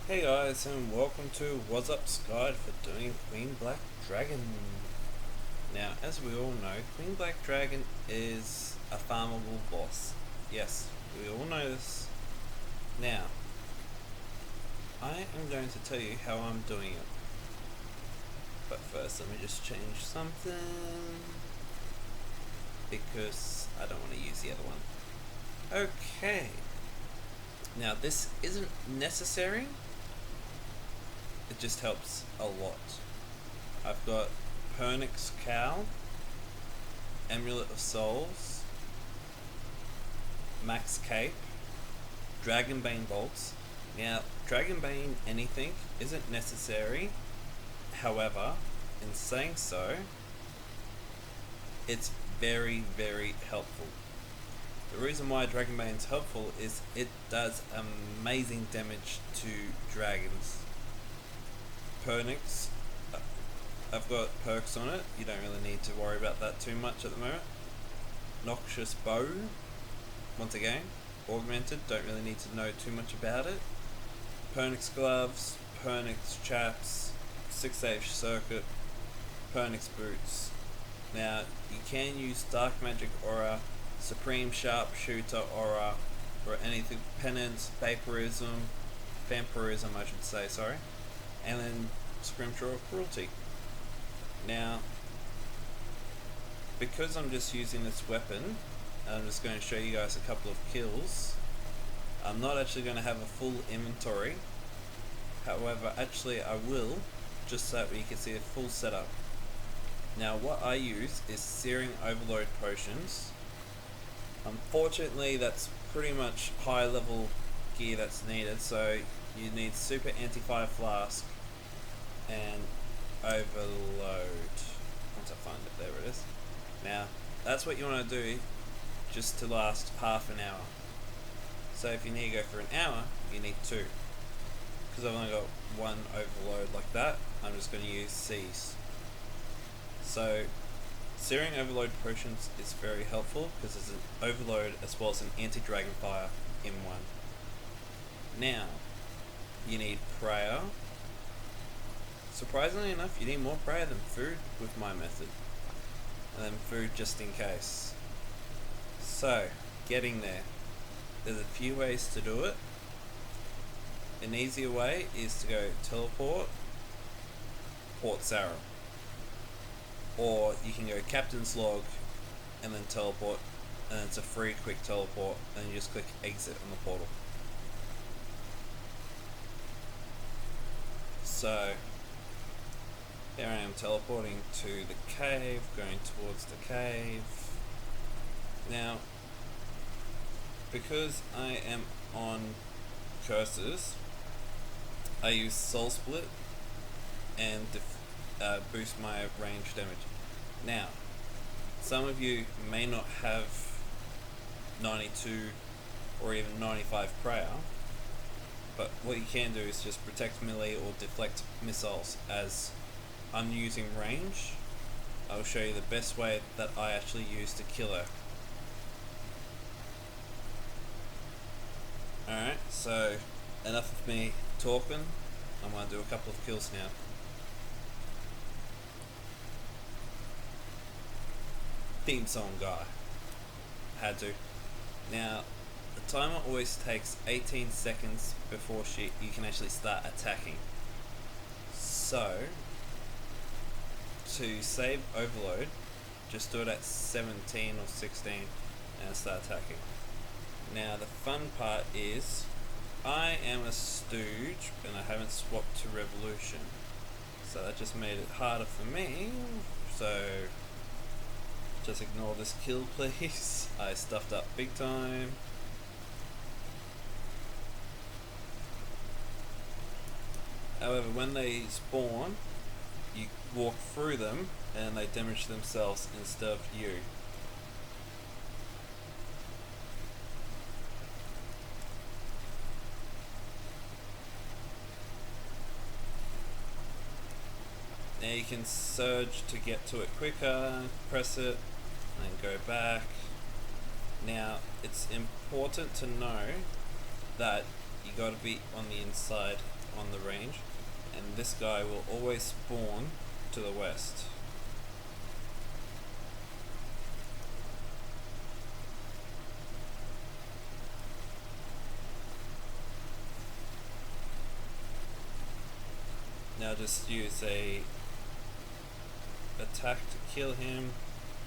Hey guys, and welcome to Wasup's guide for doing Queen Black Dragon. Now, as we all know, Queen Black Dragon is a farmable boss. Yes, we all know this. Now, I am going to tell you how I'm doing it. But first, let me just change something because I don't want to use the other one. Okay. Now, this isn't necessary. It just helps a lot. I've got Pernix Cow, Amulet of Souls, Max Cape, Dragonbane Bolts. Now, Dragonbane anything isn't necessary. However, in saying so, it's very, very helpful. The reason why Dragonbane is helpful is it does amazing damage to dragons. Pernix, I've got perks on it. You don't really need to worry about that too much at the moment. Noxious Bow, once again, augmented. Don't really need to know too much about it. Pernix Gloves, Pernix Chaps, 6-Age Circuit, Pernix Boots. Now, you can use Dark Magic Aura, Supreme Sharpshooter Aura, or anything, Penance, Vampirism, I should say, sorry. And then Scrimshaw of Cruelty. Now, because I'm just using this weapon, I'm just going to show you guys a couple of kills. I'm not actually going to have a full inventory. However, actually I will, just so that you can see a full setup. Now, what I use is Searing Overload Potions. Unfortunately, that's pretty much high level gear that's needed, so you need Super Anti-Fire Flask and Overload. Once I find it, there it is. Now, that's what you want to do just to last half an hour. So if you need to go for an hour, you need two. Because I've only got one overload like that, I'm just going to use C's. So, Searing Overload Potions is very helpful because it's an overload as well as an anti-dragon fire in one. Now, you need prayer. Surprisingly enough, you need more prayer than food with my method. And then food just in case. So, getting there. There's a few ways to do it. An easier way is to go teleport, Port Sarah. Or you can go Captain's Log and then teleport, and it's a free quick teleport, and you just click exit on the portal. So, here I am teleporting to the cave, going towards the cave. Now, because I am on curses, I use Soul Split and boost my range damage. Now, some of you may not have 92 or even 95 prayer, but what you can do is just protect melee or deflect missiles. As I'm using range, I'll show you the best way that I actually use to kill her. Alright, so enough of me talking. I'm going to do a couple of kills now. Theme song guy. Had to. Now, the timer always takes 18 seconds before you can actually start attacking. So, to save overload, just do it at 17 or 16 and start attacking. Now, the fun part is, I am a stooge and I haven't swapped to Revolution. So that just made it harder for me. So, just ignore this kill, please. I stuffed up big time. However, when they spawn, you walk through them and they damage themselves instead of you. Now you can surge to get to it quicker, press it, and go back. Now, it's important to know that you got to be on the inside on the range, and this guy will always spawn to the west. Now just use a attack to kill him,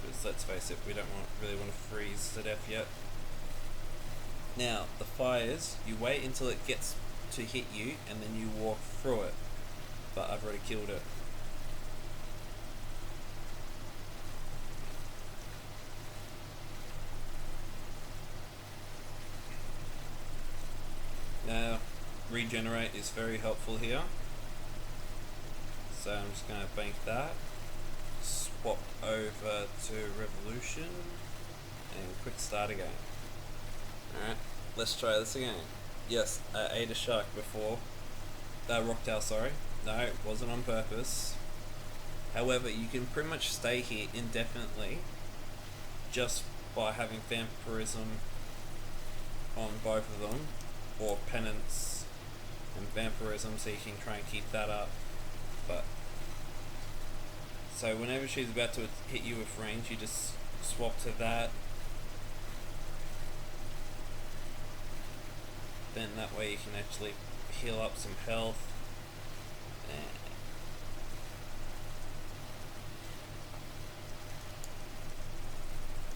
because let's face it, we don't really want to freeze to death yet. Now the fires, you wait until it gets to hit you and then you walk through it, but I've already killed it. Now regenerate is very helpful here. So I'm just going to bank that, swap over to Revolution, and quick start again. Alright, let's try this again. Yes, I ate a shark before. Rocktail, sorry. No, it wasn't on purpose. However, you can pretty much stay here indefinitely just by having vampirism on both of them, or penance and vampirism, so you can try and keep that up. But so whenever she's about to hit you with range, you just swap to that. Then that way you can actually heal up some health.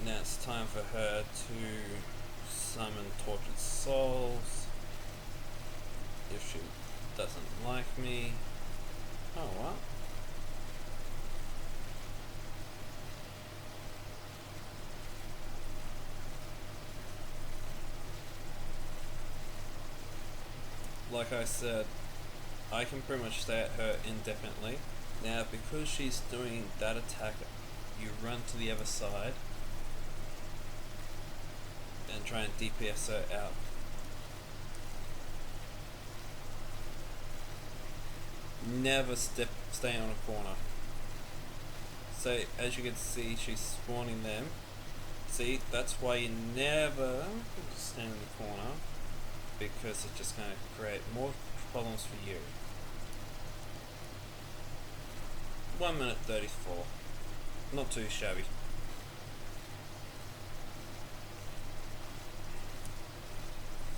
Now it's time for her to summon tortured souls. If she doesn't like me. Oh, what? Like I said, I can pretty much stay at her indefinitely. Now, because she's doing that attack, you run to the other side and try and DPS her out. Never stay on a corner. So as you can see, she's spawning them. See, that's why you never stand in the corner, because it's just going to create more problems for you. 1 minute 34. Not too shabby.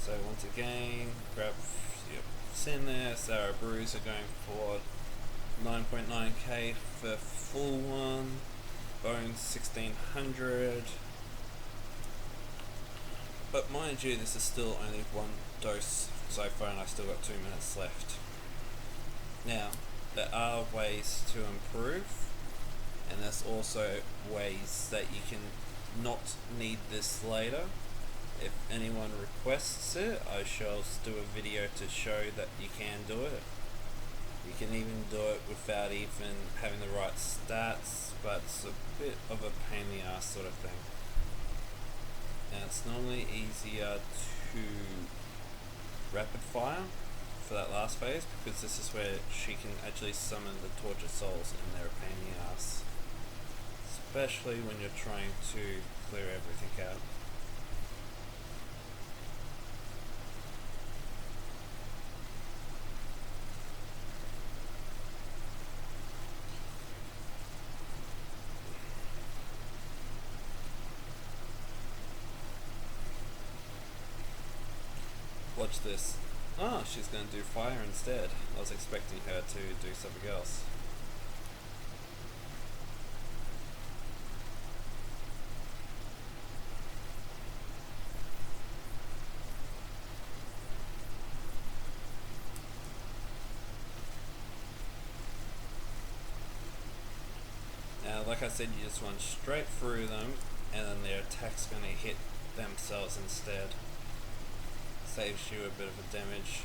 So once again, grab in there. Sarah Brews are going for 9.9k for full one. Bones 1600. But mind you, this is still only one dose so far and I've still got 2 minutes left. Now, there are ways to improve, and there's also ways that you can not need this later. If anyone requests it, I shall do a video to show that you can do it. You can even do it without even having the right stats, but it's a bit of a pain in the ass sort of thing. Now it's normally easier to rapid fire for that last phase, because this is where she can actually summon the tortured souls and they're a pain in the ass. Especially when you're trying to clear everything out. Watch this. Ah, she's going to do fire instead. I was expecting her to do something else. Now, like I said, you just run straight through them, and then their attack's going to hit themselves instead. Saves you a bit of a damage.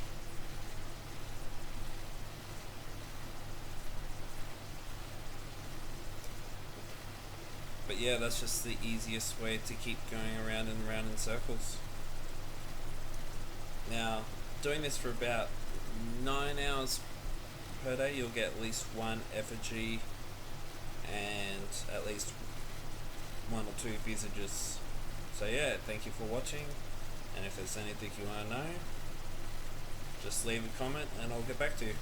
But yeah, that's just the easiest way to keep going around and around in circles. Now, doing this for about 9 hours per day, you'll get at least one effigy and at least 1 or 2 visages. So yeah, thank you for watching. And if there's anything you want to know, just leave a comment and I'll get back to you.